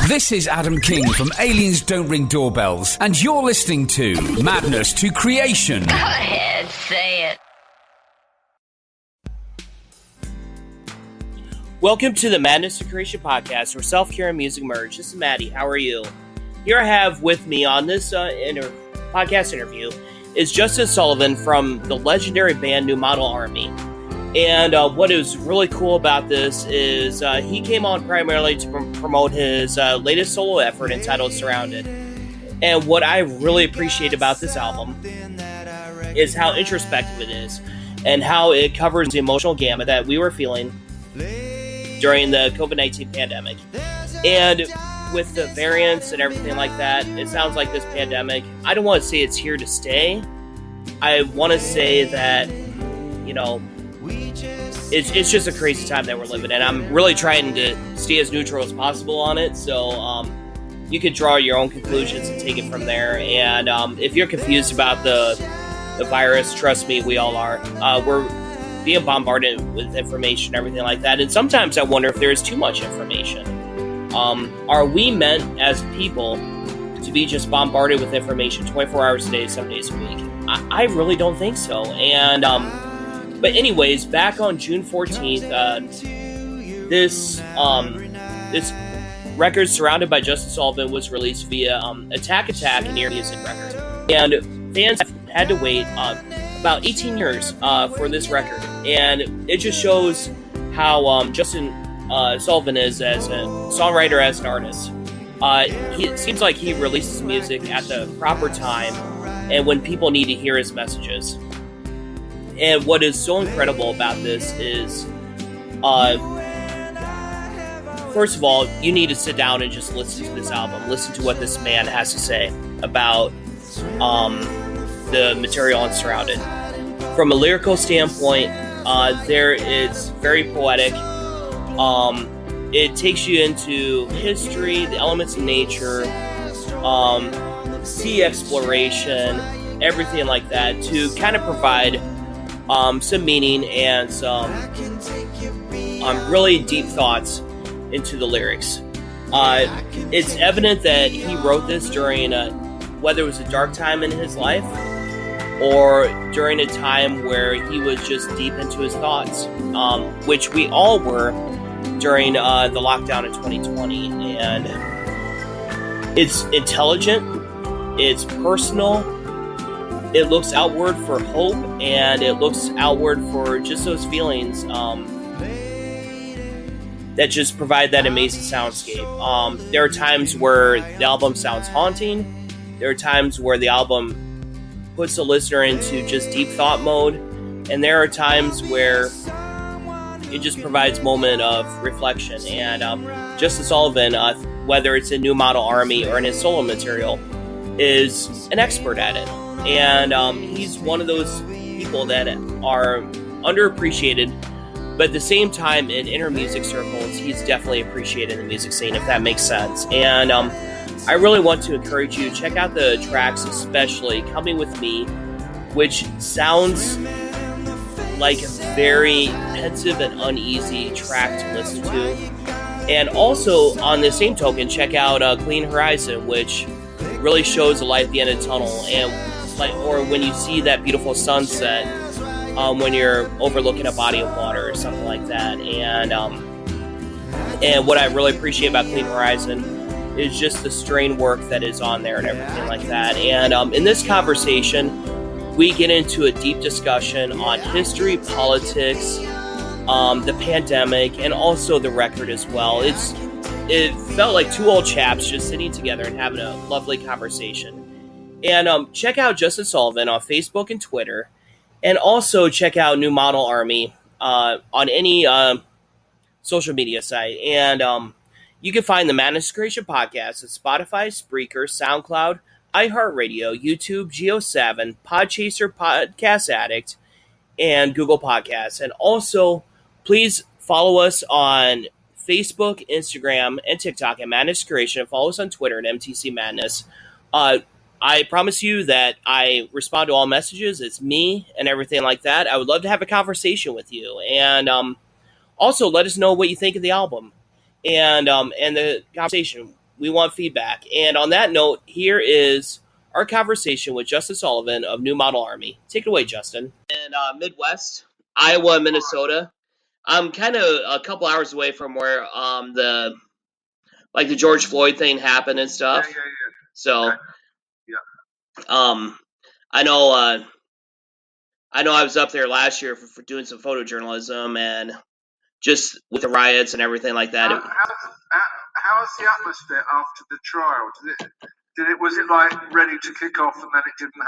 This is Adam King from Aliens Don't Ring Doorbells, and you're listening to Madness to Creation. Go ahead, say it. Welcome to the Madness to Creation podcast, where self-care and music merge. This is Maddie. How are you? Here I have with me on this podcast interview is Justin Sullivan from the legendary band New Model Army. And what is really cool about this is he came on primarily to promote his latest solo effort entitled Surrounded. And what I really appreciate about this album is how introspective it is and how it covers the emotional gamut that we were feeling during the COVID-19 pandemic. And with the variants and everything like that, it sounds like this pandemic, I don't want to say it's here to stay. I want to say that, you know, it's just a crazy time that we're living in. I'm really trying to stay as neutral as possible on it, so you can draw your own conclusions and take it from there. And if you're confused about the virus, trust me, we all are. We're being bombarded with information and everything like that, and sometimes I wonder if there is too much information. Are we meant as people to be just bombarded with information 24 hours a day, 7 days a week? I really don't think so. And but anyways, back on June 14th, this record, Surrounded by Justin Sullivan, was released via Attack, an ear music record. And fans had to wait about 18 years for this record. And it just shows how Justin Sullivan is as a songwriter, as an artist. It seems like he releases music at the proper time and when people need to hear his messages. And what is so incredible about this is, first of all, you need to sit down and just listen to this album. Listen to what this man has to say about the material on Surrounded. From a lyrical standpoint, there is very poetic. It takes you into history, the elements of nature, sea exploration, everything like that, to kind of provide some meaning and some really deep thoughts into the lyrics. It's evident that he wrote this during whether it was a dark time in his life or during a time where he was just deep into his thoughts, which we all were during the lockdown in 2020. And it's intelligent, it's personal, it looks outward for hope, and it looks outward for just those feelings that just provide that amazing soundscape. There are times where the album sounds haunting. There are times where the album puts the listener into just deep thought mode. And there are times where it just provides a moment of reflection. And Justin Sullivan, whether it's in New Model Army or in his solo material, is an expert at it. And he's one of those people that are underappreciated, but at the same time, in inner music circles, he's definitely appreciated in the music scene, if that makes sense. And I really want to encourage you to check out the tracks, especially Coming With Me, which sounds like a very pensive and uneasy track to listen to. And also, on the same token, check out Clean Horizon, which really shows the light at the end of the tunnel, and or when you see that beautiful sunset when you're overlooking a body of water or something like that. And what I really appreciate about Clean Horizon is just the strain work that is on there and everything like that. And in this conversation, we get into a deep discussion on history, politics, the pandemic, and also the record as well. It felt like two old chaps just sitting together and having a lovely conversation. And check out Justin Sullivan on Facebook and Twitter. And also check out New Model Army on any social media site. And you can find the Madness Creation podcast at Spotify, Spreaker, SoundCloud, iHeartRadio, YouTube, Geo7, Podchaser, Podcast Addict, and Google Podcasts. And also, please follow us on Facebook, Instagram, and TikTok at Madness Creation. Follow us on Twitter at MTC Madness. I promise you that I respond to all messages. It's me and everything like that. I would love to have a conversation with you. And also let us know what you think of the album. And the conversation We want feedback. And on that note, here is our conversation with Justin Sullivan of New Model Army. Take it away, Justin. And Midwest, Iowa, Minnesota. I'm kind of a couple hours away from where the George Floyd thing happened and stuff. Yeah. So, Okay. I know I was up there last year for doing some photojournalism and just with the riots and everything like that. How's the atmosphere after the trial? Was it like ready to kick off and then it didn't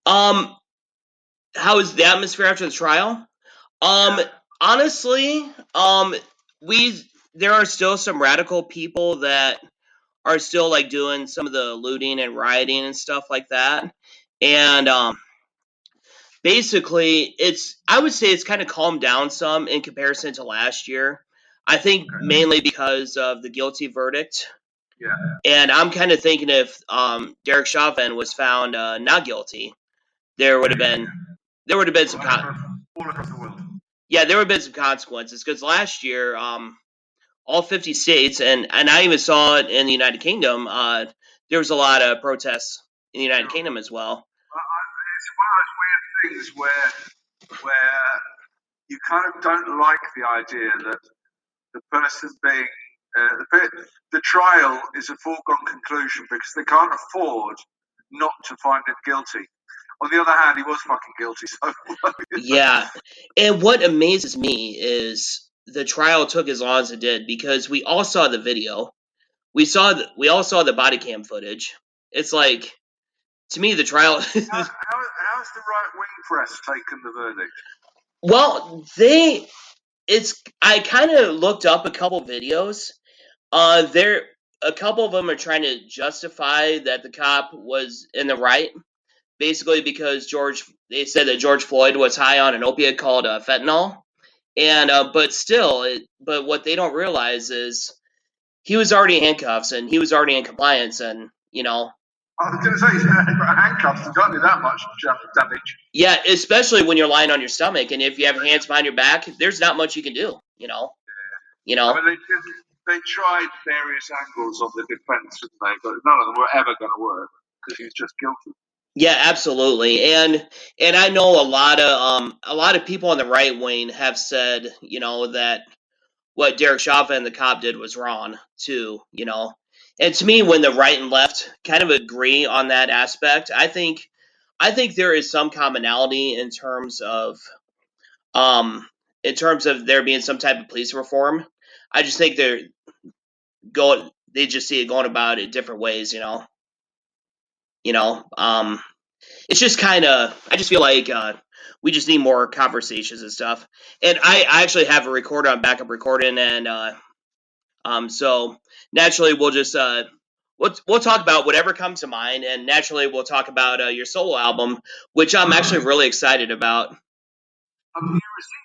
happen? How is the atmosphere after the trial? Honestly, there are still some radical people that are still like doing some of the looting and rioting and stuff like that. And basically I would say it's kind of calmed down some in comparison to last year. I think mainly because of the guilty verdict. Yeah. And I'm kind of thinking if Derek Chauvin was found not guilty, there would have been some all across the world. Yeah, there would have been some consequences because last year, all 50 states, and I even saw it in the United Kingdom, there was a lot of protests in the United Kingdom as well. It's one of those weird things where you kind of don't like the idea that the person being the trial is a foregone conclusion because they can't afford not to find him guilty. On the other hand, he was fucking guilty. So Yeah, and what amazes me is the trial took as long as it did because we all saw the video. We all saw the body cam footage. It's like, to me, the trial. how's the right wing press taken the verdict? Well, I kind of looked up a couple videos. A couple of them are trying to justify that the cop was in the right, basically because they said that George Floyd was high on an opiate called fentanyl, and but what they don't realize is he was already in handcuffs and he was already in compliance, and I was going to say, handcuffs, you can't do that much damage. Yeah, especially when you're lying on your stomach, and if you have your hands behind your back, there's not much you can do. I mean, they tried various angles of the defense, didn't they? But none of them were ever going to work because he was just guilty. Yeah, absolutely, and I know a lot of people on the right wing have said, that what Derek Chauvin, the cop, did was wrong too. And to me, when the right and left kind of agree on that aspect, I think there is some commonality in terms of there being some type of police reform. I just think they just see it going about it different ways. It's just kind of, I just feel like we just need more conversations and stuff. And I actually have a recorder on backup recording, and so naturally we'll just we'll talk about whatever comes to mind, and naturally we'll talk about your solo album, which I'm actually really excited about. Have you received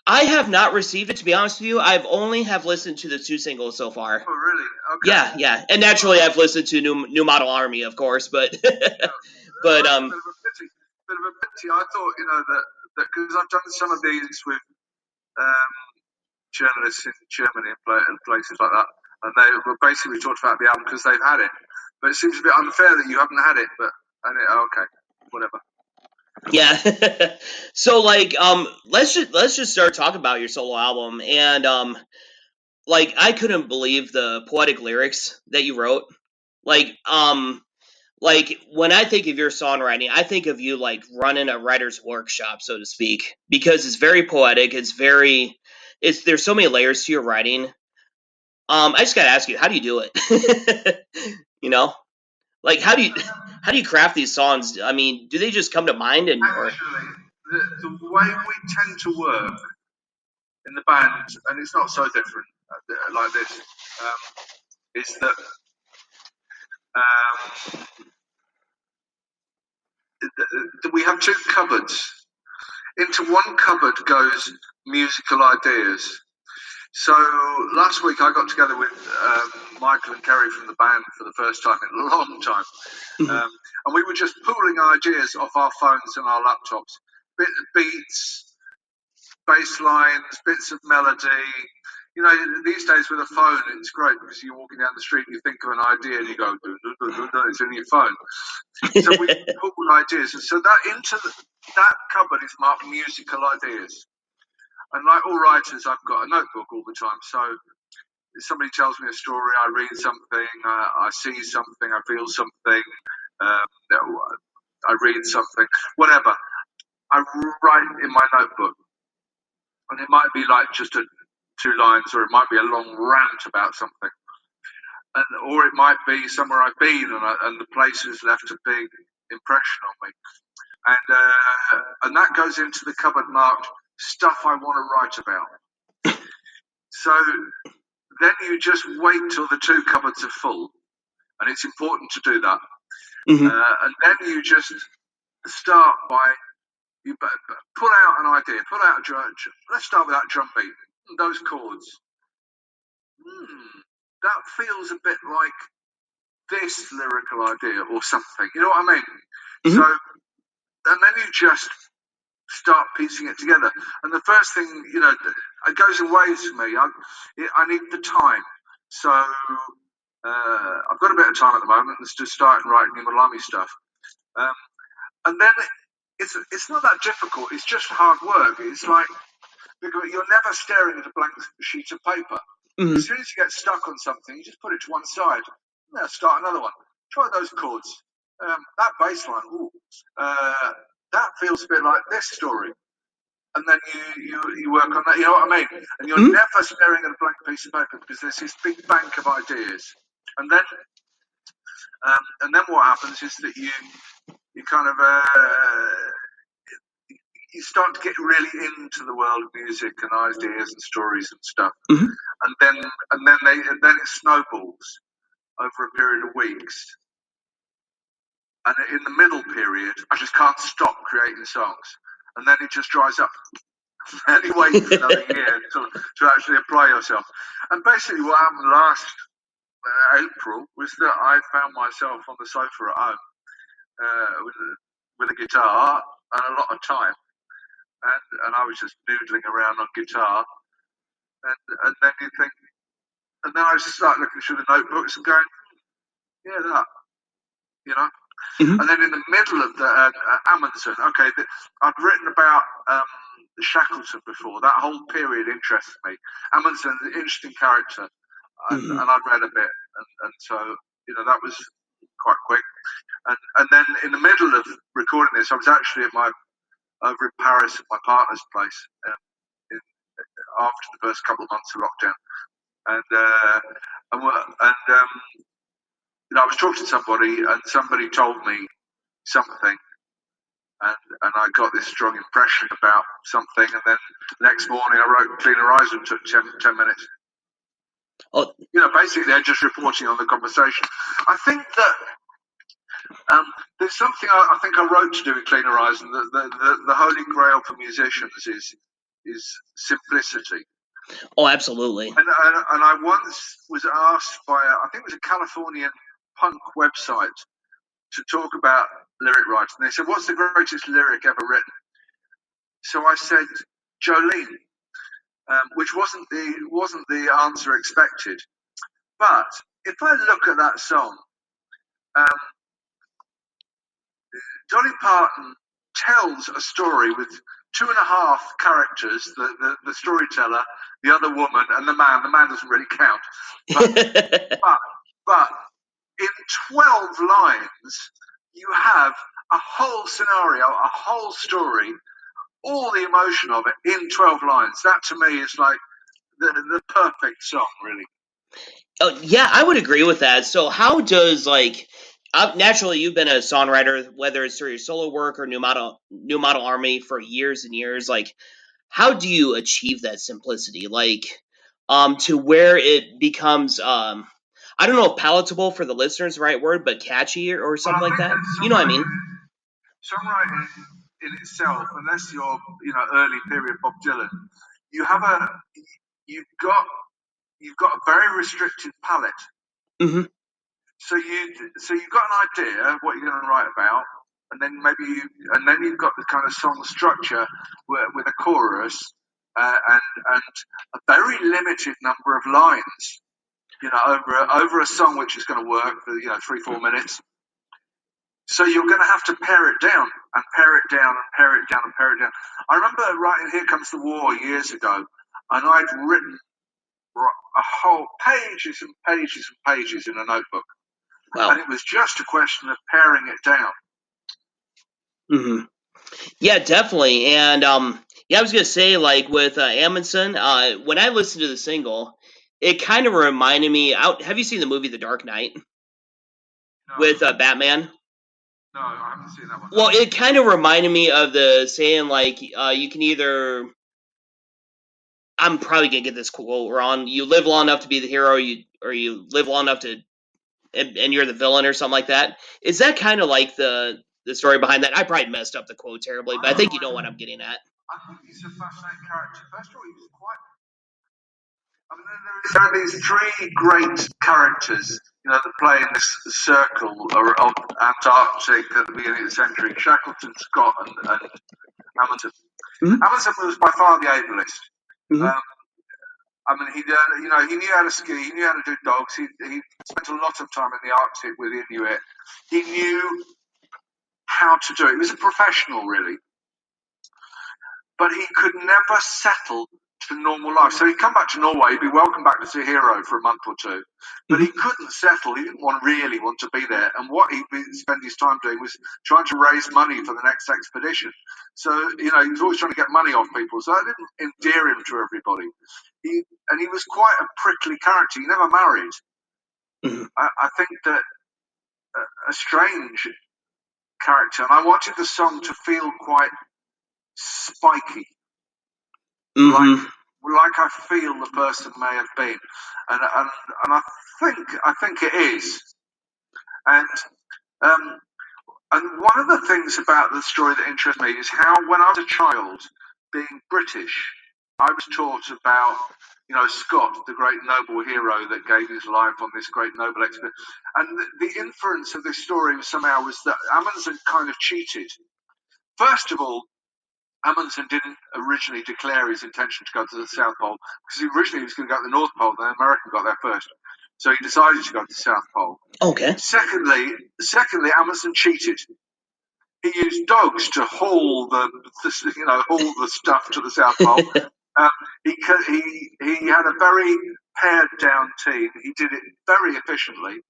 I have not received it, to be honest with you. I've only have listened to the 2 singles so far. Oh, really? Okay. Yeah, and naturally I've listened to New Model Army, of course, but but bit of a pity. I thought that because I've done some of these with journalists in Germany and places like that, and they were basically talked about the album because they've had it. But it seems a bit unfair that you haven't had it. But okay, whatever. Yeah. So let's just start talking about your solo album, and I couldn't believe the poetic lyrics that you wrote. Like when I think of your songwriting, I think of you like running a writer's workshop, so to speak, because it's very poetic. There's so many layers to your writing. I just gotta ask you, how do you do it? How do you craft these songs? I mean, do they just come to mind? Actually, the way we tend to work in the band, and it's not so different like this, is that we have 2 cupboards. Into one cupboard goes musical ideas. So last week I got together with Michael and Kerry from the band for the first time in a long time. And we were just pooling ideas off our phones and our laptops. Beats, bass lines, bits of melody, You know, these days with a phone, it's great because you're walking down the street and you think of an idea and you go, it's in your phone. So we pulled ideas, and so that cupboard is marked musical ideas. And like all writers, I've got a notebook all the time. So if somebody tells me a story, I read something, I see something, I feel something, I read something, whatever. I write in my notebook, and it might be like just 2 lines, or it might be a long rant about something, or it might be somewhere I've been and the place has left a big impression on me, and that goes into the cupboard marked stuff I want to write about. So then you just wait till the 2 cupboards are full, and it's important to do that. And then you just start by you pull out an idea, pull out a drum. Let's start with that drum beat, those chords. That feels a bit like this lyrical idea or something. You know what I mean? So, and then you just start piecing it together. And the first thing, you know, it goes in waves for me. I need the time. So I've got a bit of time at the moment. Let's just start writing Malami stuff. And then it's not that difficult. It's just hard work. It's like you're never staring at a blank sheet of paper. As soon as you get stuck on something, you just put it to one side. Now start another one. Try those chords. That bass line. That feels a bit like this story. And then you work on that. You know what I mean? And you're never staring at a blank piece of paper because there's this big bank of ideas. And then what happens is that you kind of you start to get really into the world of music and ideas and stories and stuff, and then it snowballs over a period of weeks. And in the middle period, I just can't stop creating songs, and then it just dries up. And you wait for another year to actually apply yourself. And basically, what happened last April was that I found myself on the sofa at home with a guitar and a lot of time, and I was just noodling around on guitar, and then you think, and then I just start looking through the notebooks and going, yeah, that, you know. And then in the middle of the Amundsen, okay, I've written about Shackleton before. That whole period interests me. Amundsen's an interesting character, and I'd read a bit, and so, you know, that was quite quick. And then in the middle of recording this, I was actually over in Paris at my partner's place after the first couple of months of lockdown, and you know, I was talking to somebody, and somebody told me something, and I got this strong impression about something, and then the next morning I wrote Clean Horizon. Took 10 minutes. Oh, you know, basically they're just reporting on the conversation. I think that there's something I think I wrote to do with Clean Horizon. The holy grail for musicians is simplicity. Oh, absolutely. And I once was asked by I think it was a Californian punk website to talk about lyric writing. They said, "What's the greatest lyric ever written?" So I said, "Jolene," which wasn't the answer expected. But if I look at that song, Dolly Parton tells a story with 2.5 characters: the storyteller, the other woman, and the man. The man doesn't really count, but in 12 lines, you have a whole scenario, a whole story, all the emotion of it in 12 lines. That to me is like the perfect song, really. Oh, yeah, I would agree with that. So how does, like, naturally you've been a songwriter, whether it's through your solo work or New Model Army for years and years, like, how do you achieve that simplicity? Like, to where it becomes, I don't know if palatable for the listeners, the right word, but catchy or something like that. You know what I mean? Songwriting in itself, unless you're, you know, early period Bob Dylan, you've got a very restricted palette. So you've got an idea of what you're going to write about, and then you've got the kind of song structure with a chorus, and a very limited number of lines. Over a song which is going to work for 3-4 minutes. So you're going to have to pare it down and pare it down and pare it down and pare it down. I remember writing "Here Comes the War" years ago, and I'd written a whole pages and pages and pages in a notebook. Wow. And it was just a question of paring it down. Mm-hmm. Yeah, definitely. And yeah, I was gonna say, like with Amundsen, when I listened to the single, it kind of reminded me. Have you seen the movie The Dark Knight with Batman? No, I haven't seen that one. Well, it kind of reminded me of the saying, like, you can either. I'm probably gonna get this quote wrong. You live long enough to be the hero, or you live long enough to, and you're the villain, or something like that. Is that kind of like the story behind that? I probably messed up the quote terribly, but I think you know what I'm getting at. I think he's a fascinating character. First of all, he was quite. I mean, there are these three great characters, that play in this circle of Antarctic at the beginning of the century: Shackleton, Scott, and Amundsen. Mm-hmm. Amundsen was by far the ablest. Mm-hmm. I mean, he knew how to ski, he knew how to do dogs. He spent a lot of time in the Arctic with Inuit. He knew how to do it. He was a professional, really. But he could never settle to normal life. So he'd come back to Norway, he'd be welcomed back as a hero for a month or two. But he couldn't settle. He didn't really want to be there. And what he'd spend his time doing was trying to raise money for the next expedition. So, he was always trying to get money off people. So I didn't endear him to everybody. He was quite a prickly character. He never married. Mm-hmm. I think that a strange character. And I wanted the song to feel quite spiky. Mm-hmm. Like I feel the person may have been, and I think it is, and one of the things about the story that interests me is how, when I was a child, being British, I was taught about Scott, the great noble hero that gave his life on this great noble expedition, and the inference of this story was that Amundsen kind of cheated. First of all, Amundsen didn't originally declare his intention to go to the South Pole, because originally he was going to go to the North Pole, then America got there first. So he decided to go to the South Pole. Okay. Secondly, Amundsen cheated. He used dogs to haul the stuff to the South Pole. He had a very pared down team. He did it very efficiently.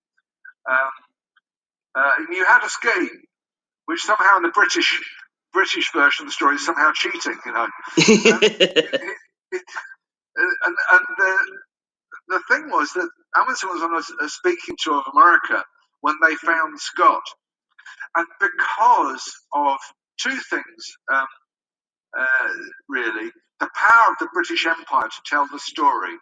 He knew how to ski, which somehow in the British version of the story is somehow cheating, and the thing was that Amundsen was on a speaking tour of America when they found Scott, and because of two things, really, the power of the British Empire to tell the story,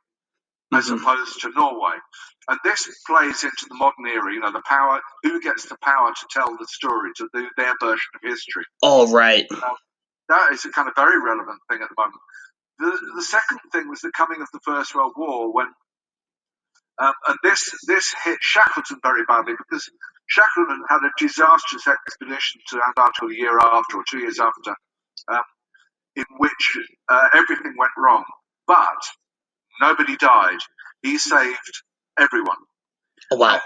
as opposed to Norway. And this plays into the modern era, the power, who gets the power to tell the story, to do their version of history. All right. That is a kind of very relevant thing at the moment. The second thing was the coming of the First World War, when and this hit Shackleton very badly, because Shackleton had a disastrous expedition to Antarctica a year after, or 2 years after, in which everything went wrong. But nobody died. He saved everyone. Oh, wow.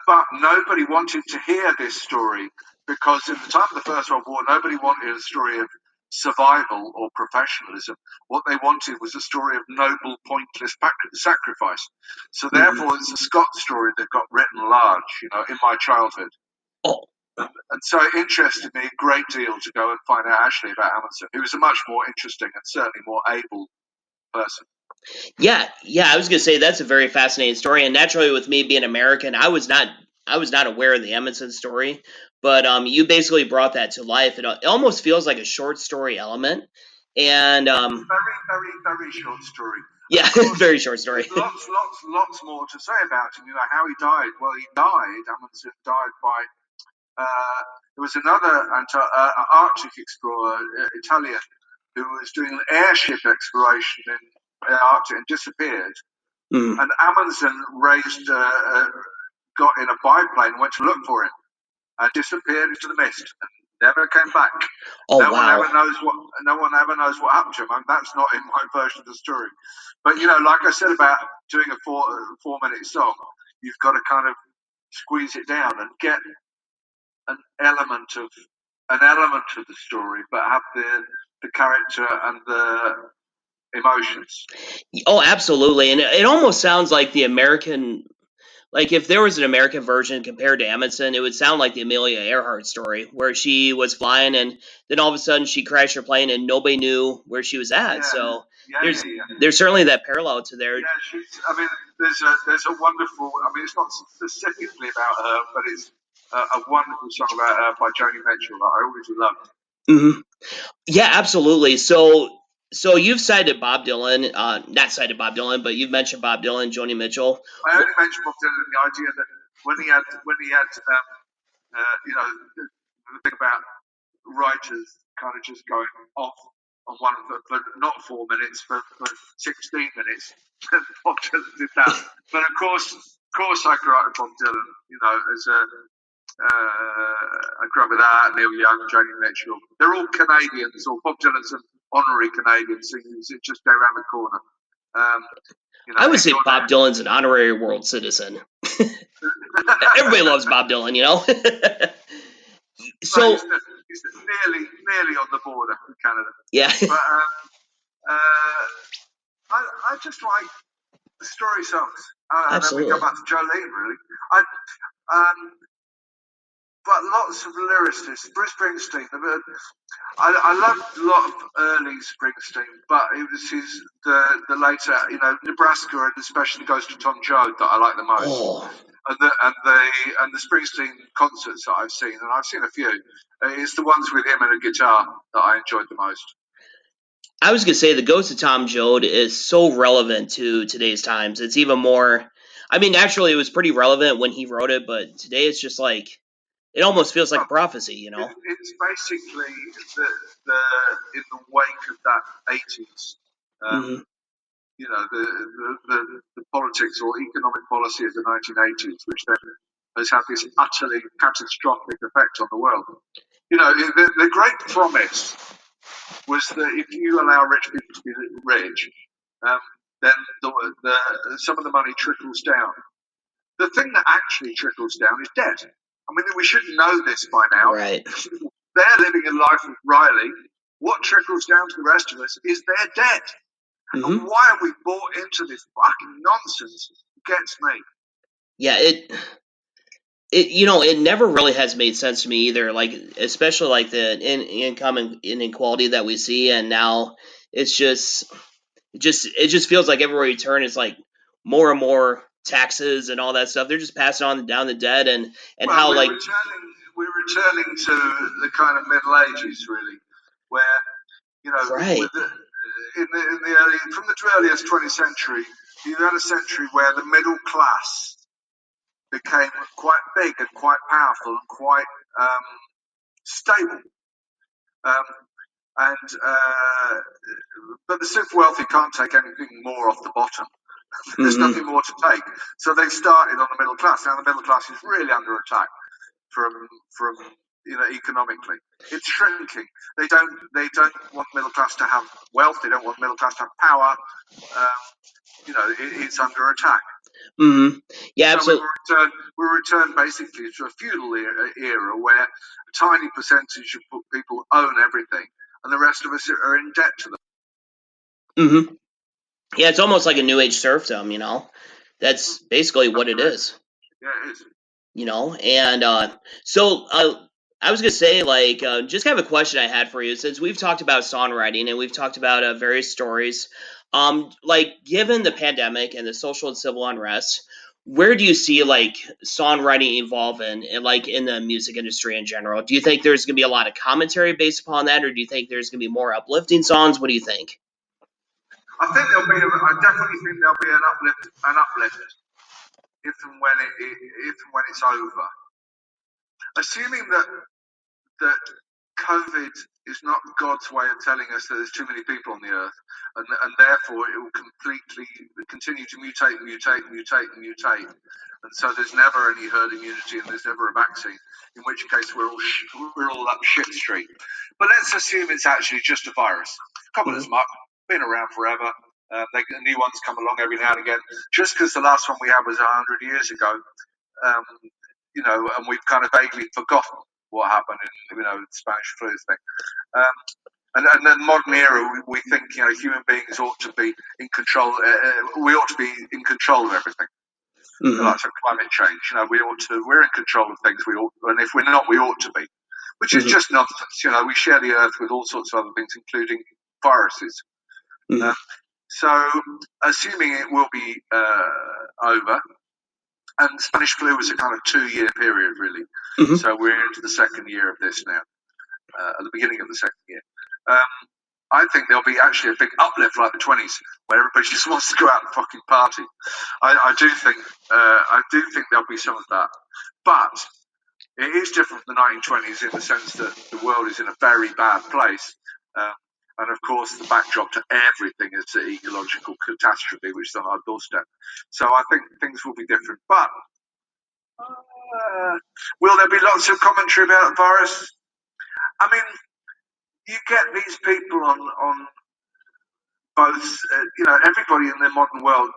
But nobody wanted to hear this story, because in the time of the First World War, nobody wanted a story of survival or professionalism. What they wanted was a story of noble, pointless sacrifice. So therefore, it's a Scott story that got written large, in my childhood. Oh. And so it interested me a great deal to go and find out actually about Amundsen, who was a much more interesting and certainly more able person. Yeah, I was gonna say that's a very fascinating story, and naturally, with me being American, I was not aware of the Amundsen story, but you basically brought that to life. It almost feels like a short story element, and very, very, very short story. Yeah, very short story. Lots more to say about him. How he died. Well, Amundsen died by. There was another Arctic explorer, Italian, who was doing an airship exploration in Arctic and disappeared. And Amundsen got in a biplane and went to look for him, and disappeared into the mist and Never came back. Oh, No wow. one ever knows what happened to him. And that's not in my version of the story. But like I said about doing a 4 minute song, you've got to kind of squeeze it down and get an element of the story, but have the character and the emotions. Oh, absolutely. And it almost sounds like the American, like if there was an American version compared to Amundsen, it would sound like the Amelia Earhart story, where she was flying and then all of a sudden she crashed her plane and nobody knew where she was at. Yeah, So yeah. there's certainly that parallel to there. Yeah, there's a wonderful. I mean, it's not specifically about her, but it's a wonderful song about her by Joni Mitchell that I always loved. Hmm. Yeah, absolutely. So you've cited Bob Dylan, not cited Bob Dylan, but you've mentioned Bob Dylan, Joni Mitchell. I only mentioned Bob Dylan the idea that when he had the thing about writers kind of just going off on one for not 4 minutes, for 16 minutes. Bob Dylan did that. But of course, I grew up with Bob Dylan, as I grew up with that, Neil Young, Joni Mitchell. They're all Canadians, or Bob Dylan's an honorary Canadian singer. He's just down around the corner. I would say Bob Dylan's an honorary world citizen. Everybody loves Bob Dylan, So he's nearly on the border with Canada. Yeah. But I just like the story songs. And then we go back to Jolene, really. But lots of lyricists. Bruce Springsteen. I loved a lot of early Springsteen, but it was the later, Nebraska, and especially Ghost of Tom Joad that I like the most. Oh. And the Springsteen concerts that I've seen, and I've seen a few. It's the ones with him and a guitar that I enjoyed the most. I was going to say the Ghost of Tom Joad is so relevant to today's times. It's even more, I mean, naturally it was pretty relevant when he wrote it, but today it's just like, it almost feels like a prophecy, It's basically the in the wake of that 80s, the politics or economic policy of the 1980s, which then has had this utterly catastrophic effect on the world. The great promise was that if you allow rich people to be rich, then some of the money trickles down. The thing that actually trickles down is debt. I mean, we should know this by now. Right. They're living a life with Riley. What trickles down to the rest of us is their debt. Mm-hmm. And why are we bought into this fucking nonsense? It gets me. Yeah, it never really has made sense to me either. Like, especially like the income inequality that we see, and now it just feels like everywhere you turn, it's like more and more taxes and all that stuff. They're just passing on down the debt and how we're like returning to the kind of Middle Ages, really, where right. In the early, from the earliest 20th century, you had a century where the middle class became quite big and quite powerful and quite stable. But the super wealthy can't take anything more off the bottom. There's nothing more to take. So they started on the middle class. Now the middle class is really under attack from economically. It's shrinking. They don't want middle class to have wealth. They don't want middle class to have power. It's under attack. Mm-hmm. Yeah, so absolutely. We return basically to a feudal era where a tiny percentage of people own everything, and the rest of us are in debt to them. Mm-hmm. Yeah, it's almost like a new age serfdom, That's basically what it is. Yeah, it is. And so I was gonna say, like, just kind of a question I had for you, since we've talked about songwriting and we've talked about various stories. Like, given the pandemic and the social and civil unrest, where do you see like songwriting evolving, like in the music industry in general? Do you think there's gonna be a lot of commentary based upon that, or do you think there's gonna be more uplifting songs? What do you think? I definitely think there'll be an uplift if and when it's over. Assuming that COVID is not God's way of telling us that there's too many people on the earth, and therefore it will completely continue to mutate, and so there's never any herd immunity, and there's never a vaccine. In which case we're all up shit street. But let's assume it's actually just a virus, common as muck, been around forever. New ones come along every now and again. Just because the last one we had was 100 years ago, and we've kind of vaguely forgotten what happened in the Spanish flu thing. And then modern era, we think human beings ought to be in control. We ought to be in control of everything. Like climate change, we're in control of things. And if we're not, we ought to be, which is just nonsense. We share the earth with all sorts of other things, including viruses. So, assuming it will be over. And Spanish flu was a kind of 2-year period, really. So we're into the second year of this now, at the beginning of the second year. I think there'll be actually a big uplift like the 20s, where everybody just wants to go out and fucking party. I do think there'll be some of that. But it is different from the 1920s in the sense that the world is in a very bad place. And of course, the backdrop to everything is the ecological catastrophe, which is on our doorstep. So I think things will be different. But will there be lots of commentary about the virus? I mean, you get these people on both. Everybody in the modern world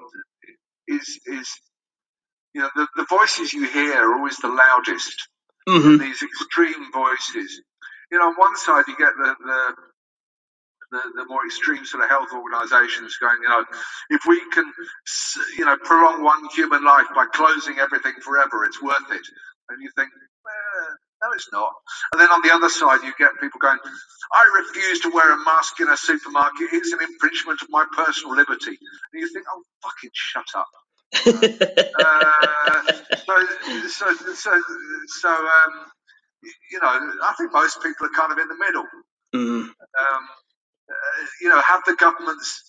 is the voices you hear are always the loudest. These extreme voices. On one side, you get the more extreme sort of health organisations going, if we can, prolong one human life by closing everything forever, it's worth it. And you think, no, it's not. And then on the other side, you get people going, I refuse to wear a mask in a supermarket. It's an infringement of my personal liberty. And you think, oh, fucking shut up. I think most people are kind of in the middle. Have the governments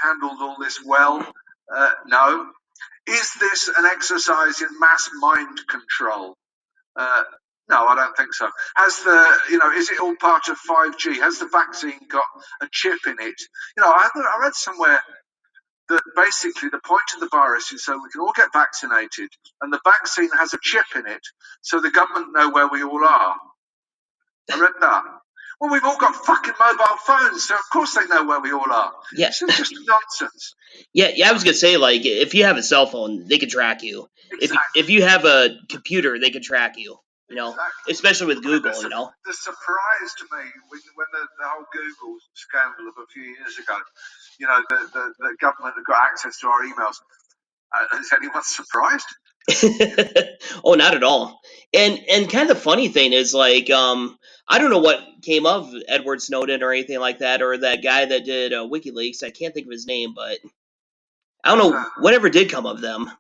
handled all this well? No. Is this an exercise in mass mind control? No, I don't think so. Is it all part of 5G? Has the vaccine got a chip in it? I read somewhere that basically the point of the virus is so we can all get vaccinated, and the vaccine has a chip in it, so the government know where we all are. I read that. Well, we've all got fucking mobile phones, so of course they know where we all are. Yeah. It's just nonsense. Yeah, I was going to say, like, if you have a cell phone, they can track you. Exactly. If you have a computer, they can track you, Exactly. especially with Google, The surprise to me, when the whole Google scandal of a few years ago, the government had got access to our emails. Is anyone surprised? Oh, not at all. And kind of the funny thing is, like, I don't know what came of Edward Snowden or anything like that, or that guy that did WikiLeaks. I can't think of his name, but I don't know whatever did come of them.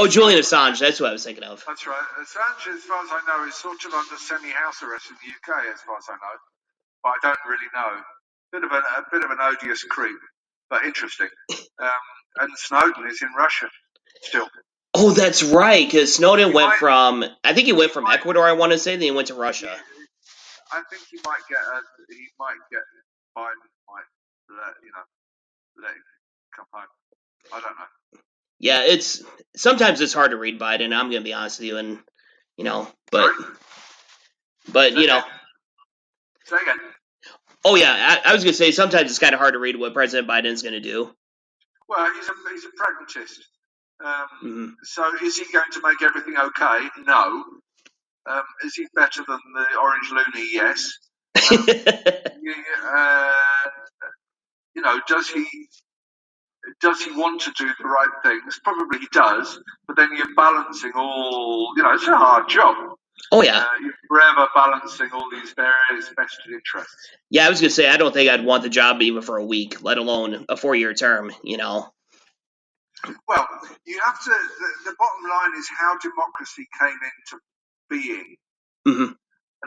Julian Assange. That's what I was thinking of. That's right. Assange, as far as I know, is sort of under semi-house arrest in the UK, as far as I know. But I don't really know. A bit of an odious creep, but interesting. And Snowden is in Russia still. Oh, that's right, because Snowden went from Ecuador, I want to say, then he went to Russia. I think he might get Biden might let him come home. I don't know. Yeah, sometimes it's hard to read Biden. I'm gonna be honest with you, and but Say again. Oh yeah, I was gonna say sometimes it's kind of hard to read what President Biden's gonna do. Well, he's a pragmatist. So is he going to make everything okay? No. Is he better than the Orange Looney? Yes. Does he want to do the right things? Probably he does. But then you're balancing all. It's a hard job. Oh yeah. You're forever balancing all these various vested interests. Yeah, I was gonna say I don't think I'd want the job even for a week, let alone a 4-year term. Well, you have to. The bottom line is how democracy came into being, and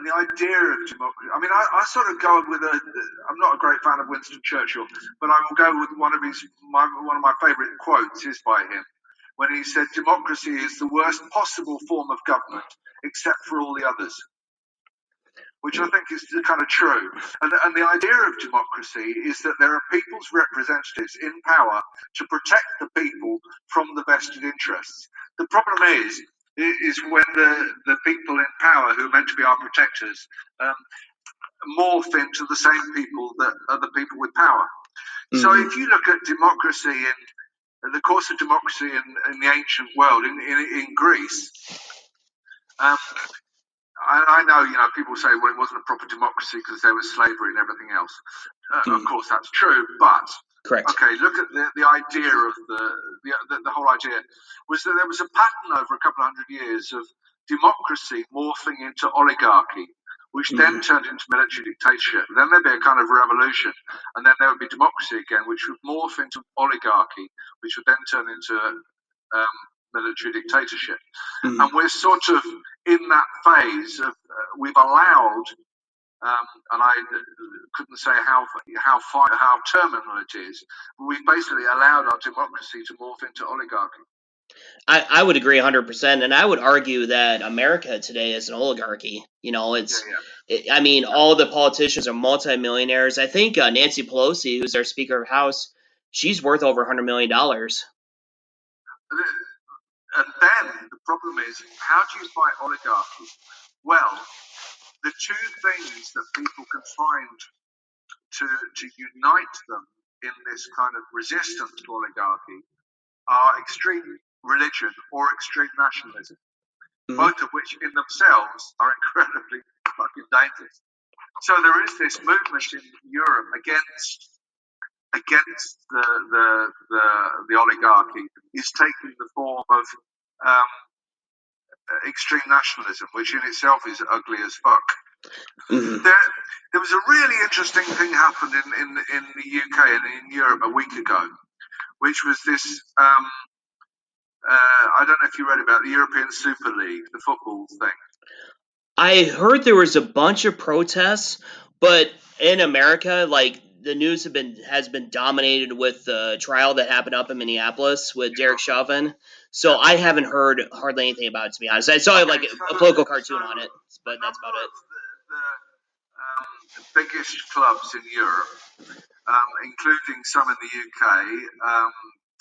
the idea of democracy. I mean, I sort of go with I'm not a great fan of Winston Churchill, but I will go with one of my favourite quotes is by him when he said, "Democracy is the worst possible form of government, except for all the others." which I think is kind of true. And the idea of democracy is that there are people's representatives in power to protect the people from the vested interests. The problem is when the people in power who are meant to be our protectors morph into the same people that are the people with power. Mm-hmm. So if you look at democracy in the course of democracy in the ancient world, in Greece, I know, people say, well, it wasn't a proper democracy because there was slavery and everything else. Of course, that's true, but correct. Okay, look at the idea of the whole idea was that there was a pattern over a couple of hundred years of democracy morphing into oligarchy, which then turned into military dictatorship. Then there'd be a kind of revolution, and then there would be democracy again, which would morph into oligarchy, which would then turn into military dictatorship. And we're sort of in that phase of we've allowed, and I couldn't say how terminal it is, but we've basically allowed our democracy to morph into oligarchy. I would agree 100%, and I would argue that America today is an oligarchy. I mean, all the politicians are multimillionaires. I think Nancy Pelosi, who's our Speaker of House, she's worth over $100 million. And then the problem is, how do you fight oligarchy? Well, the two things that people can find to unite them in this kind of resistance to oligarchy are extreme religion or extreme nationalism, both of which in themselves are incredibly fucking dangerous. So there is this movement in Europe against the oligarchy is taking the form of extreme nationalism, which in itself is ugly as fuck. There was a really interesting thing happened in the UK and in Europe a week ago, which was this. I don't know if you read about the European Super League, the football thing. I heard there was a bunch of protests, but in America, like, the news has been dominated with the trial that happened up in Minneapolis with Derek Chauvin. So I haven't heard hardly anything about it, to be honest. I saw a political cartoon on it, but that's about it. The biggest clubs in Europe, including some in the UK,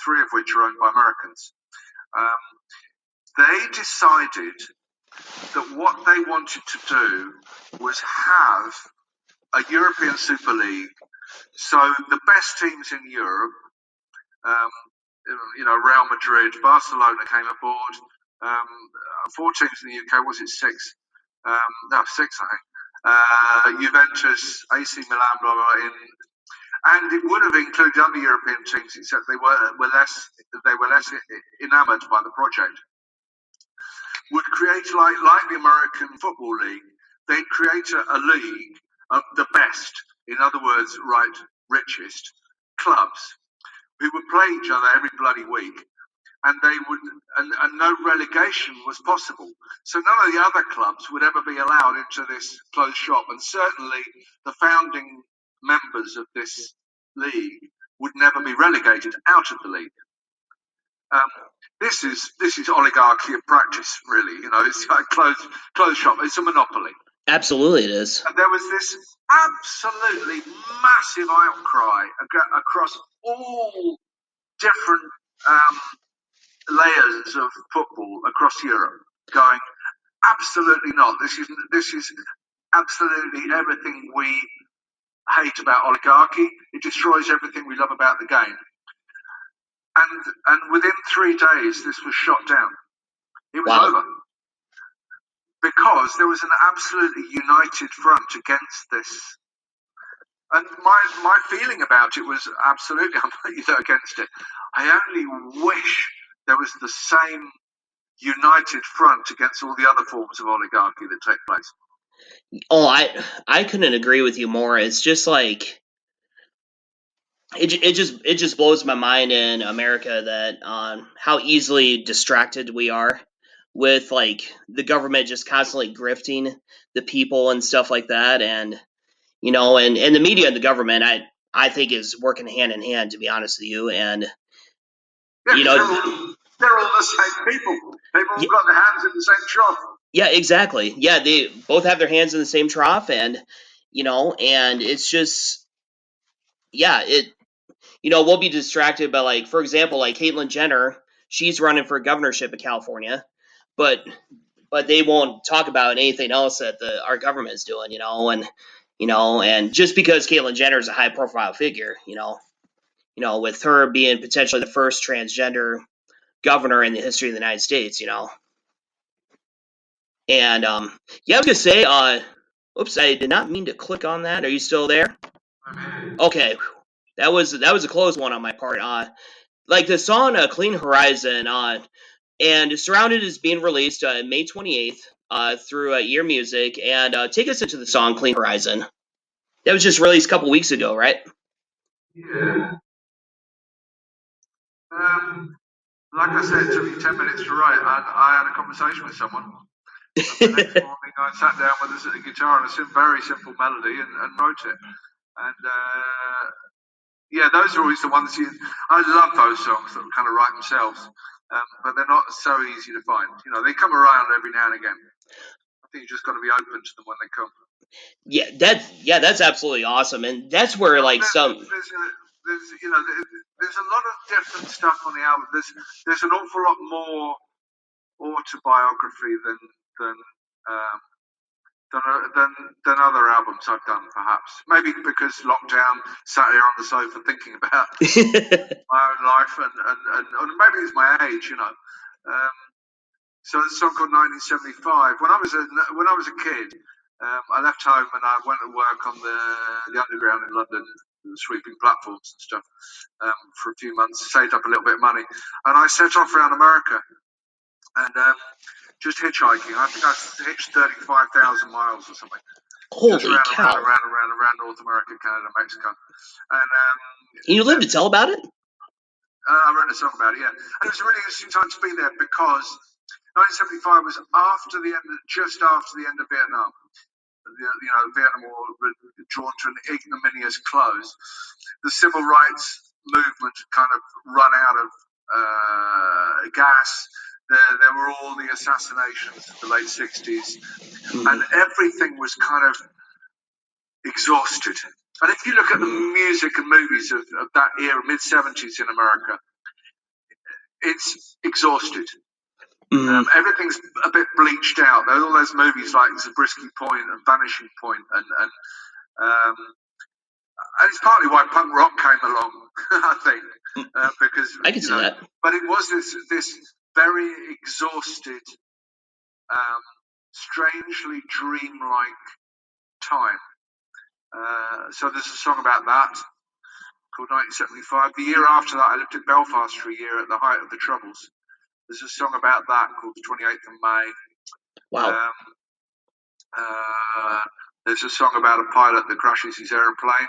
three of which are owned by Americans, they decided that what they wanted to do was have a European Super League. So the best teams in Europe, Real Madrid, Barcelona came aboard. 4 teams in the UK, was it 6? No, 6, I think. Juventus, AC Milan, blah blah. And it would have included other European teams, except they were less enamoured by the project. Would create like the American Football League. They'd create a league of the best, in other words, richest clubs who would play each other every bloody week, and they would, and no relegation was possible. So none of the other clubs would ever be allowed into this closed shop, and certainly the founding members of this league would never be relegated out of the league. This is oligarchy in practice, really. It's like closed shop. It's a monopoly. Absolutely, it is. And there was this absolutely massive outcry across all different layers of football across Europe, going, absolutely not. This is absolutely everything we hate about oligarchy. It destroys everything we love about the game. And within 3 days, this was shot down. It was over. Because there was an absolutely united front against this. And my feeling about it was absolutely, I'm against it. I only wish there was the same united front against all the other forms of oligarchy that take place. Oh, I couldn't agree with you more. It's just like, it just blows my mind in America that how easily distracted we are with, like, the government just constantly grifting the people and stuff like that. And and the media and the government, I think, is working hand in hand, to be honest with you. And they're all the same people. They've all got their hands in the same job. Yeah, exactly. Yeah, they both have their hands in the same trough, and and it's just, yeah, we'll be distracted by, like, for example, like Caitlyn Jenner, she's running for governorship of California, but they won't talk about anything else that our government is doing, and just because Caitlyn Jenner is a high profile figure, with her being potentially the first transgender governor in the history of the United States, and yeah, I was gonna say, oops, I did not mean to click on that. Are you still there? Okay, that was a close one on my part. Like the song "Clean Horizon," and Surrounded is being released May 28th through Ear Music, and take us into the song "Clean Horizon." That was just released a couple weeks ago, right? Yeah. Like I said, it took me 10 minutes to write. I had a conversation with someone. And the next morning, I sat down with a guitar and a very simple melody and wrote it. And yeah, those are always the ones I love those songs that kind of write themselves, but they're not so easy to find. They come around every now and again. I think you just got to be open to them when they come. Yeah, that's absolutely awesome, and that's where like There's a lot of different stuff on the album. There's an awful lot more autobiography than um, than other albums I've done, perhaps. Maybe because lockdown, sat here on the sofa thinking about my own life, and maybe it's my age, So there's a song called 1975. When I was a kid, I left home and I went to work on the underground in London, sweeping platforms and stuff, for a few months. Saved up a little bit of money, and I set off around America and just hitchhiking. I think I hitched 35,000 miles or something. Holy just cow! around North America, Canada, Mexico, and You live to tell about it? I wrote a song about it. Yeah, and it was a really interesting time to be there because 1975 was just after the end of Vietnam. Vietnam War drawn to an ignominious close. The civil rights movement kind of run out of gas. There were all the assassinations of the late 60s, and everything was kind of exhausted. And if you look at the music and movies of that era, mid 70s in America, it's exhausted. Everything's a bit bleached out. There's all those movies like Zabriskie Point and Vanishing Point, and it's partly why punk rock came along, I think, because I can see that. But it was this very exhausted, strangely dreamlike time. So there's a song about that called 1975. The year after that, I lived in Belfast for a year at the height of the Troubles. There's a song about that called the 28th of May. Wow. There's a song about a pilot that crashes his aeroplane.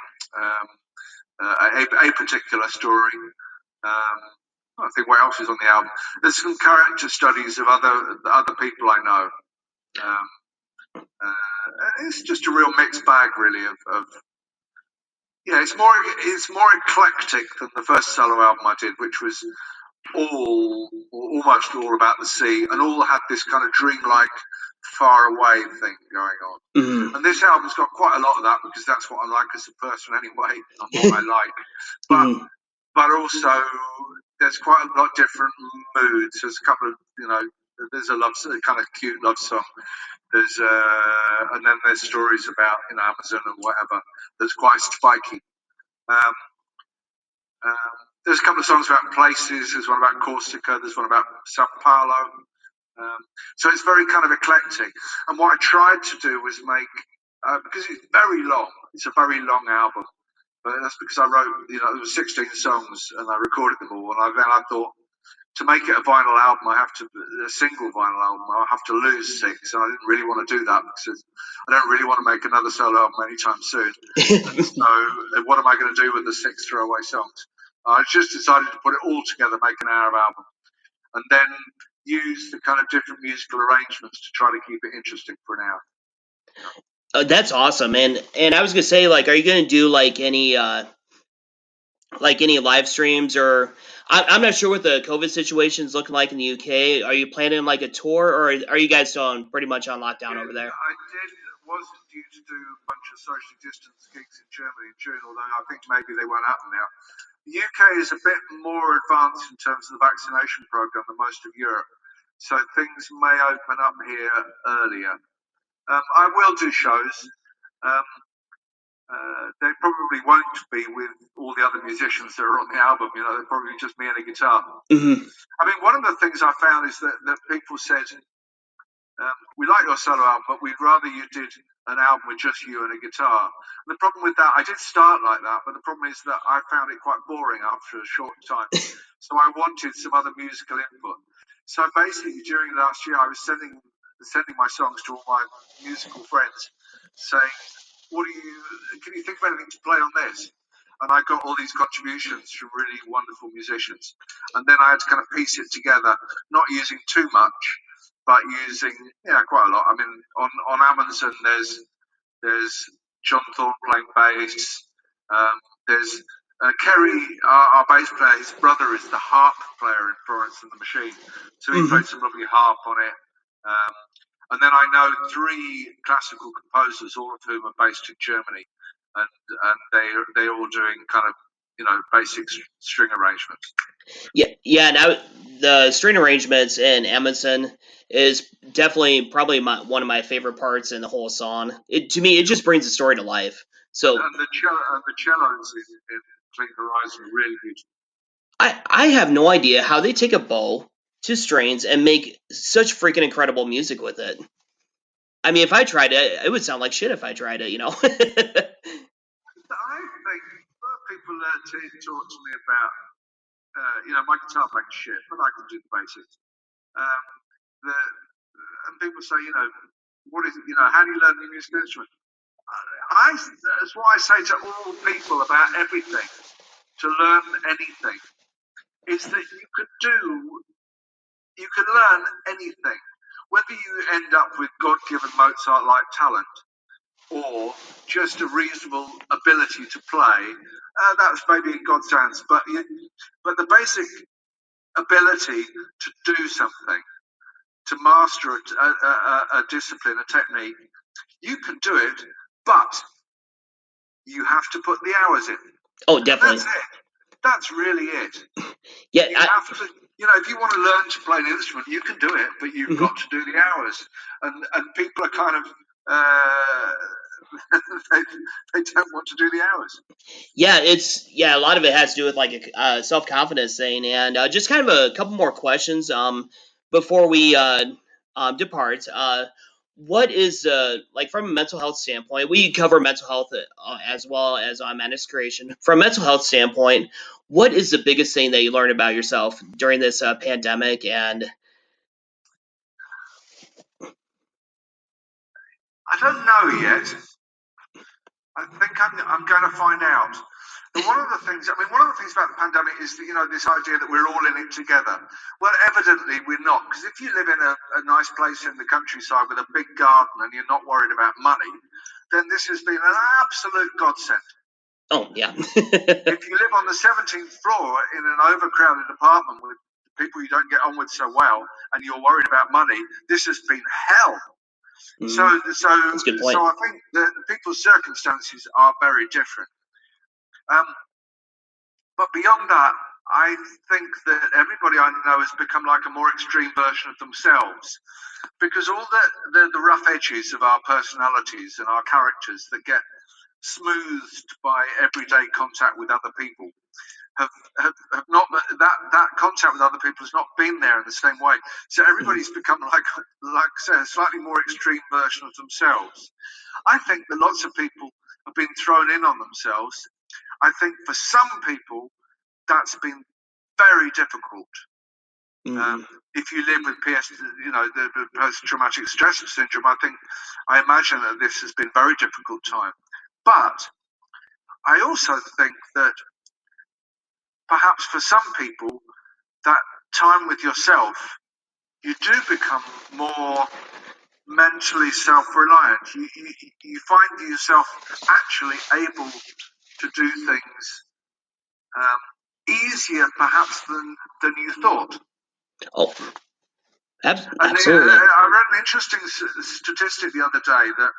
A particular story. I think what else is on the album? There's some character studies of other people I know. It's just a real mixed bag, really. It's more eclectic than the first solo album I did, which was almost all about the sea, and all had this kind of dreamlike, far away thing going on. And this album's got quite a lot of that because that's what I like as a person anyway, and what I like. But also there's quite a lot of different moods. There's a couple of there's a kind of cute love song. There's and then there's stories about Amazon and whatever. That's quite spiky. There's a couple of songs about places. There's one about Corsica. There's one about Sao Paulo. So it's very kind of eclectic. And what I tried to do was make, because it's very long. It's a very long album. But that's because I wrote, there were 16 songs and I recorded them all. And then I thought, to make it a vinyl album, a single vinyl album, I have to lose 6. And I didn't really want to do that because I don't really want to make another solo album anytime soon. So what am I going to do with the 6 throwaway songs? I just decided to put it all together, make an hour album, and then use the kind of different musical arrangements to try to keep it interesting for an hour. That's awesome, and I was gonna say, like, are you gonna do like any like any live streams, or I'm not sure what the COVID situation is looking like in the UK. Are you planning like a tour, or are you guys still pretty much on lockdown over there? Was due to do a bunch of socially distanced gigs in Germany in June, although I think maybe they won't happen now. The UK is a bit more advanced in terms of the vaccination program than most of Europe, so things may open up here earlier. I will do shows. Um, they probably won't be with all the other musicians that are on the album. They're probably just me and a guitar. Mm-hmm. I mean, one of the things I found is that people said, we like your solo album, but we'd rather you did an album with just you and a guitar. And the problem with that, I did start like that, but the problem is that I found it quite boring after a short time. So I wanted some other musical input. So basically, during last year, I was sending my songs to all my musical friends, saying, can you think of anything to play on this? And I got all these contributions from really wonderful musicians. And then I had to kind of piece it together, not using too much, but using quite a lot. I mean, on Amundsen, there's John Thorne playing bass. There's Kerry, our bass player. His brother is the harp player in Florence and the Machine, so he played some lovely harp on it. And then I know 3 classical composers, all of whom are based in Germany, and they're all doing kind of basic string arrangements. Yeah. Now the string arrangements in Amundsen is definitely probably one of my favorite parts in the whole song. To me, it just brings the story to life. So and the cellos in Clean Horizon are really beautiful. I have no idea how they take a bow, 2 strings, and make such freaking incredible music with it. I mean, if I tried it, it would sound like shit if I tried it, I think people talk to me about, my guitar playing shit, but I can do the basics. And people say, what is it? How do you learn the musical instrument? That's what I say to all people about everything. To learn anything is that you can learn anything, whether you end up with God-given Mozart-like talent or just a reasonable ability to play. That's maybe in God's hands, but the basic ability to do something, to master a discipline, a technique, you can do it, but you have to put the hours in. Oh, definitely. And that's it. That's really it. Yeah, you have to. If you want to learn to play an instrument, you can do it, but you've got to do the hours. And people are kind of they don't want to do the hours. Yeah, a lot of it has to do with like a self-confidence thing, and just kind of a couple more questions before we depart. What is like from a mental health standpoint? We cover mental health as well as on Madness Creation. From a mental health standpoint, what is the biggest thing that you learned about yourself during this pandemic? And I don't know yet. I think I'm going to find out. But one of the things about the pandemic is that, this idea that we're all in it together. Well, evidently we're not, because if you live in a nice place in the countryside with a big garden and you're not worried about money, then this has been an absolute godsend. Oh, yeah. If you live on the 17th floor in an overcrowded apartment with people you don't get on with so well, and you're worried about money, this has been hell. So That's a good point. So I think that people's circumstances are very different. But beyond that, I think that everybody I know has become like a more extreme version of themselves, because all the rough edges of our personalities and our characters that get smoothed by everyday contact with other people have not, that contact with other people has not been there in the same way. So everybody's become like I say, a slightly more extreme version of themselves. I think that lots of people have been thrown in on themselves. I think for some people that's been very difficult. If you live with the post-traumatic stress syndrome, I imagine that this has been a very difficult time. But I also think that perhaps for some people, that time with yourself, you do become more mentally self-reliant. You find yourself actually able to do things easier perhaps than you thought. Oh, And absolutely. I read an interesting statistic the other day that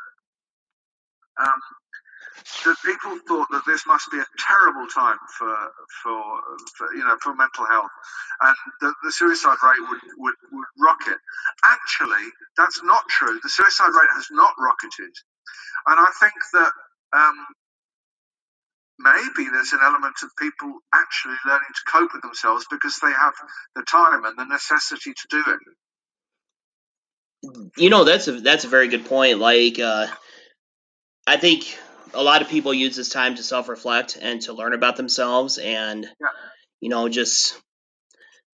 people thought that this must be a terrible time for mental health, and the suicide rate would rocket. Actually, that's not true. The suicide rate has not rocketed, and I think that maybe there's an element of people actually learning to cope with themselves because they have the time and the necessity to do it. That's a very good point. Like, I think a lot of people use this time to self-reflect and to learn about themselves, and Yeah. just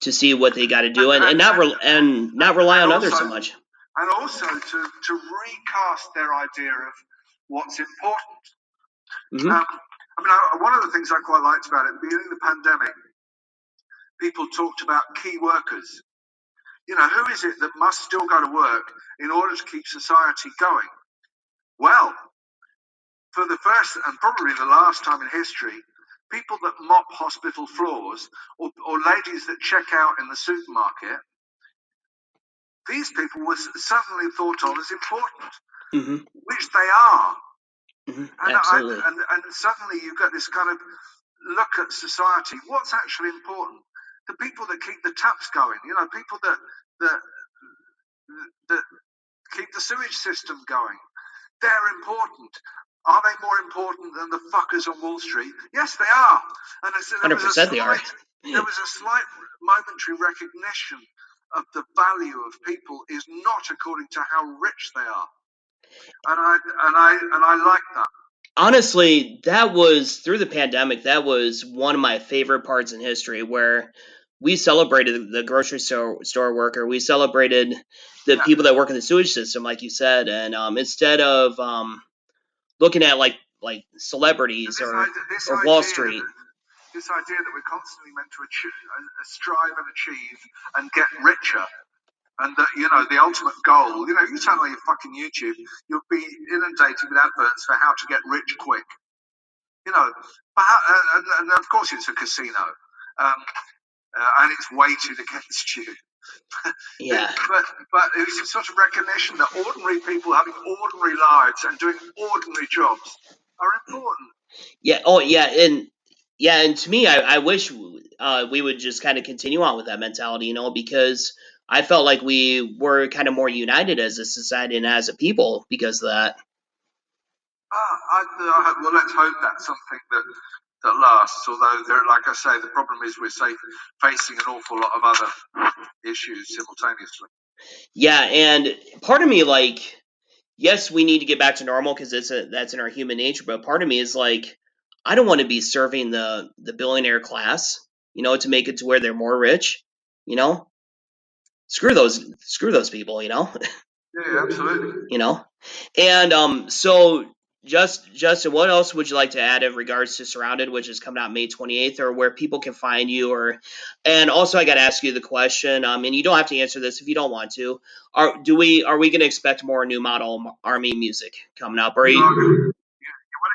to see what they got to do, and not rely on others so much. And also to recast their idea of what's important. Mm-hmm. One of the things I quite liked about it, at the beginning of the pandemic, people talked about key workers. Who is it that must still go to work in order to keep society going? Well, for the first and probably the last time in history, people that mop hospital floors or ladies that check out in the supermarket, these people were suddenly thought of as important, Mm-hmm. which they are. Mm-hmm. And, Absolutely. and suddenly you've got this kind of look at society. What's actually important? The people that keep the taps going, people that keep the sewage system going. They're important. Are they more important than the fuckers on Wall Street? Yes, they are. And there 100% they are. There was a slight momentary recognition of the value of people is not according to how rich they are. And I like that. Honestly, that was through the pandemic. That was one of my favorite parts in history, where we celebrated the grocery store worker. We celebrated the people that work in the sewage system, like you said, and instead of looking at like celebrities or Wall Street. This idea that we're constantly meant to strive and achieve and get richer, and that the ultimate goal. You turn on your fucking YouTube, you'll be inundated with adverts for how to get rich quick. And of course it's a casino, and it's weighted against you. Yeah. But it's a sort of recognition that ordinary people having ordinary lives and doing ordinary jobs are important. Yeah. Oh, yeah. And to me, I wish we would just kind of continue on with that mentality, because I felt like we were kind of more united as a society and as a people because of that. Well, let's hope that's something that lasts. Although, like I say, the problem is we're facing an awful lot of other issues simultaneously. Yeah, and part of me, like, yes, we need to get back to normal because that's in our human nature. But part of me is like, I don't want to be serving the billionaire class, to make it to where they're more rich, Screw those people, Yeah, absolutely. And so Justin, what else would you like to add in regards to Surrounded, which is coming out May 28th, or where people can find you, and also I got to ask you the question, and you don't have to answer this if you don't want to. Are we going to expect more New Model Army music coming up? Or you would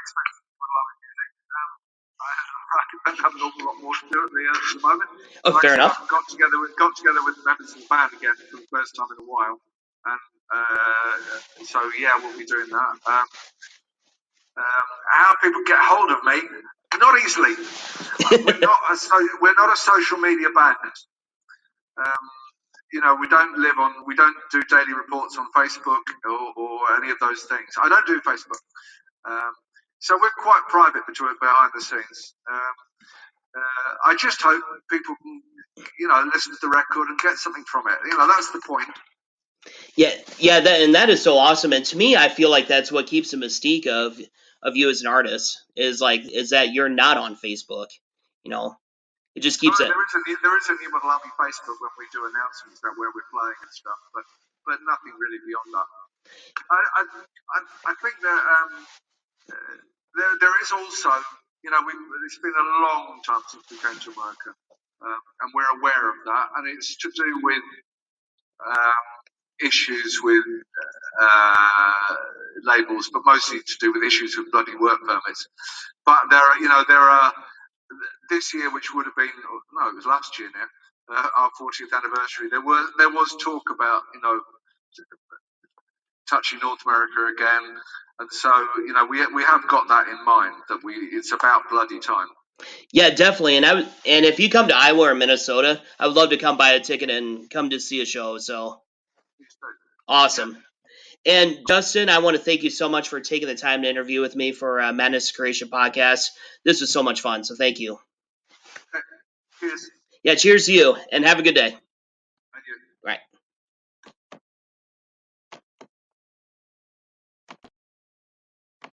expect I don't have an awful lot more to do at the moment. Oh, fair enough. I've got together with members of the band again for the first time in a while, and so yeah, we'll be doing that. How people get hold of me? Not easily. We're not a social media band. We don't do daily reports on Facebook or any of those things. I don't do Facebook. So we're quite private behind the scenes. I just hope people can, listen to the record and get something from it. That's the point. Yeah, that is so awesome. And to me, I feel like that's what keeps the mystique of you as an artist is that you're not on Facebook. It just keeps it. There is a New Model Army Facebook when we do announcements about where we're playing and stuff, but nothing really beyond that. I think that there is also, it's been a long time since we came to America, and we're aware of that, and it's to do with issues with labels, but mostly to do with issues with bloody work permits. But there are this year, which would have been, no, it was last year now, our 40th anniversary, there was talk about, touching North America again. And so, we have got that in mind, that it's about bloody time. Yeah, definitely. And if you come to Iowa or Minnesota, I would love to come buy a ticket and come to see a show. So awesome. And Justin, I want to thank you so much for taking the time to interview with me for Madness Creation Podcast. This was so much fun. So thank you. Cheers. Yeah, cheers to you, and have a good day. Thank you. Right.